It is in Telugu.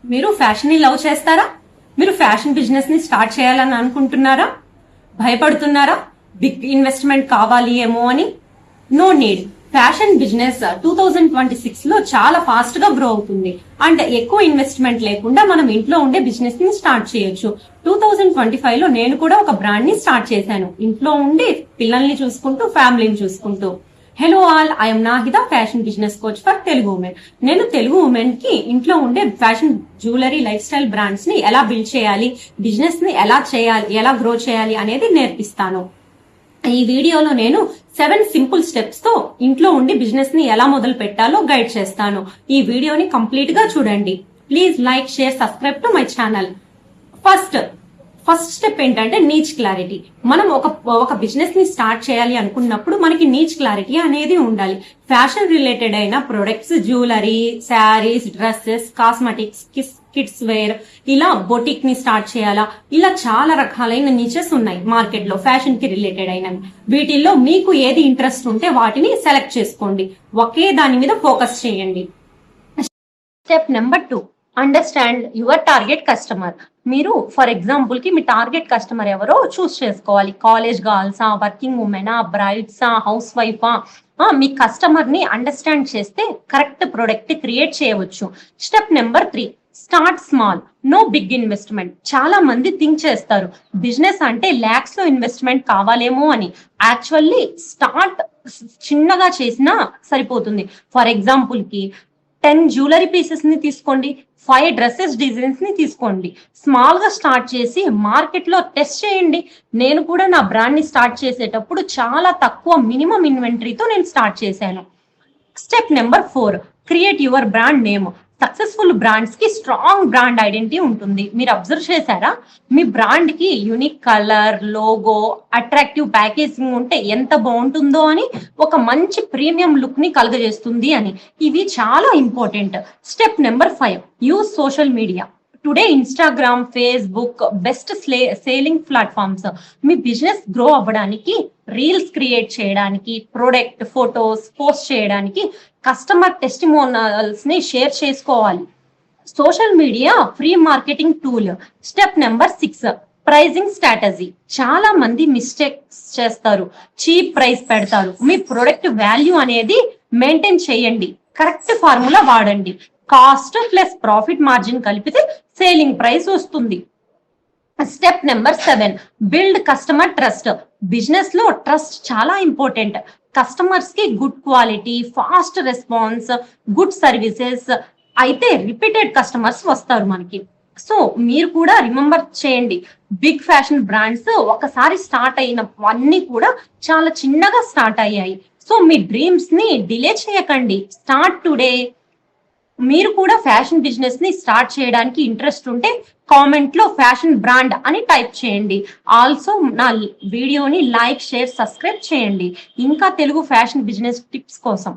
మీరు ఫ్యాషన్ ని లవ్ చేస్తారా? మీరు ఫ్యాషన్ బిజినెస్ ని స్టార్ట్ చేయాలని అనుకుంటున్నారా? భయపడుతున్నారా బిగ్ ఇన్వెస్ట్మెంట్ కావాలి ఏమో అని? No need. ఫ్యాషన్ బిజినెస్ 2026 లో చాలా ఫాస్ట్ గా గ్రో అవుతుంది. అంటే ఎక్కువ ఇన్వెస్ట్మెంట్ లేకుండా మనం ఇంట్లో ఉండే బిజినెస్ ని స్టార్ట్ చేయొచ్చు. 2025 లో నేను కూడా ఒక బ్రాండ్ ని స్టార్ట్ చేశాను, ఇంట్లో ఉండి పిల్లల్ని చూసుకుంటూ ఫ్యామిలీని చూసుకుంటూ. Hello all, I'm Nahida, fashion business coach for Telugu women. నేను తెలుగు ఉమెన్ కి ఇంట్లో ఉండే fashion jewellery life style brands ని ఎలా బిల్డ్ చేయాలి, బిజినెస్ ని ఎలా చేయాలి, ఎలా గ్రో చేయాలి అనేది నేర్పిస్తాను. ఈ వీడియోలో నేను 7 సింపుల్ స్టెప్స్ తో ఇంట్లో ఉండి బిజినెస్ ని ఎలా మొదలు పెట్టాలో గైడ్ చేస్తాను. ఈ వీడియోని కంప్లీట్ గా చూడండి. Please like, share, subscribe to my channel. First step ఏంటంటే నీచ్ క్లారిటీ. మనం ఒక బిజినెస్ ని స్టార్ట్ చేయాలి అనుకున్నప్పుడు మనకి నీచ్ క్లారిటీ అనేది ఉండాలి. ఫ్యాషన్ రిలేటెడ్ అయిన products, jewellery, saris, dresses, cosmetics, kids wear, ఇలా బొటిక్ ని స్టార్ట్ చేయాలా, ఇలా చాలా రకాలైన నిచెస్ ఉన్నాయి మార్కెట్ లో ఫ్యాషన్ కి రిలేటెడ్ అయినవి. వీటిల్లో మీకు ఏది ఇంట్రెస్ట్ ఉంటే వాటిని సెలెక్ట్ చేసుకోండి. ఒకే దాని మీద ఫోకస్ చేయండి. Step number 2, understand your target customer. మీరు ఫర్ ఎగ్జాంపుల్ కి మీ టార్గెట్ కస్టమర్ ఎవరో చూస్ చేసుకోవాలి. కాలేజ్ గర్ల్సా, వర్కింగ్ ఉమెనా, బ్రైడ్సా, హౌస్ వైఫా? మీ కస్టమర్ ని అండర్స్టాండ్ చేస్తే కరెక్ట్ ప్రొడక్ట్ క్రియేట్ చేయవచ్చు. Step number 3, start small, no big investment. చాలా మంది థింక్ చేస్తారు బిజినెస్ అంటే లాక్స్ లో ఇన్వెస్ట్మెంట్ కావాలేమో అని. యాక్చువల్లీ స్టార్ట్ చిన్నగా చేసినా సరిపోతుంది. ఫర్ ఎగ్జాంపుల్ కి 10 జ్యువెలరీ పీసెస్ ని తీసుకోండి, 5 డ్రెస్సెస్ డిజైన్స్ ని తీసుకోండి. స్మాల్ గా స్టార్ట్ చేసి మార్కెట్ లో టెస్ట్ చేయండి. నేను కూడా నా బ్రాండ్ ని స్టార్ట్ చేసేటప్పుడు చాలా తక్కువ మినిమం ఇన్వెంటరీతో నేను స్టార్ట్ చేశాను. Step number 4, create your brand name. Successful brands కి స్ట్రాంగ్ బ్రాండ్ ఐడెంటిటీ ఉంటుంది. మీరు అబ్జర్వ్ చేశారా? మీ బ్రాండ్ కి unique colour, logo, attractive packaging ఉంటే ఎంత బాగుంటుందో అని, ఒక మంచి ప్రీమియం లుక్ ని కలుగజేస్తుంది అని. ఇవి చాలా important. Step number 5, use social media. Today Instagram, Facebook best selling platforms. మీ బిజినెస్ గ్రో అవ్వడానికి, రీల్స్ క్రియేట్ చేయడానికి, ప్రొడక్ట్ ఫొటోస్ పోస్ట్ చేయడానికి, కస్టమర్ టెస్టిమోనియల్స్ ని షేర్ చేసుకోవాలి. Social media free marketing tool. Step number 6, pricing strategy. చాలా మంది మిస్టేక్స్ చేస్తారు, చీప్ ప్రైస్ పెడతారు. మీ ప్రొడక్ట్ వాల్యూ అనేది మెయింటైన్ చేయండి. కరెక్ట్ ఫార్ములా వాడండి. కాస్ట్ ప్లస్ ప్రాఫిట్ మార్జిన్ కలిపితే సేలింగ్ ప్రైస్ వస్తుంది. Step number 7, build customer trust. Business లో ట్రస్ట్ చాలా ఇంపార్టెంట్. కస్టమర్స్ కి good quality, fast response, good services అయితే రిపీటెడ్ కస్టమర్స్ వస్తారు మనకి. సో మీరు కూడా రిమెంబర్ చేయండి, బిగ్ ఫ్యాషన్ బ్రాండ్స్ ఒకసారి స్టార్ట్ అయినవన్నీ కూడా చాలా చిన్నగా స్టార్ట్ అయ్యాయి. సో మీ డ్రీమ్స్ ని డిలే చేయకండి, స్టార్ట్ టుడే. మీరు కూడా ఫ్యాషన్ బిజినెస్ ని స్టార్ట్ చేయడానికి ఇంట్రెస్ట్ ఉంటే కామెంట్ లో ఫ్యాషన్ బ్రాండ్ అని టైప్ చేయండి. ఆల్సో నా వీడియోని లైక్, షేర్, సబ్స్క్రైబ్ చేయండి ఇంకా తెలుగు ఫ్యాషన్ బిజినెస్ టిప్స్ కోసం.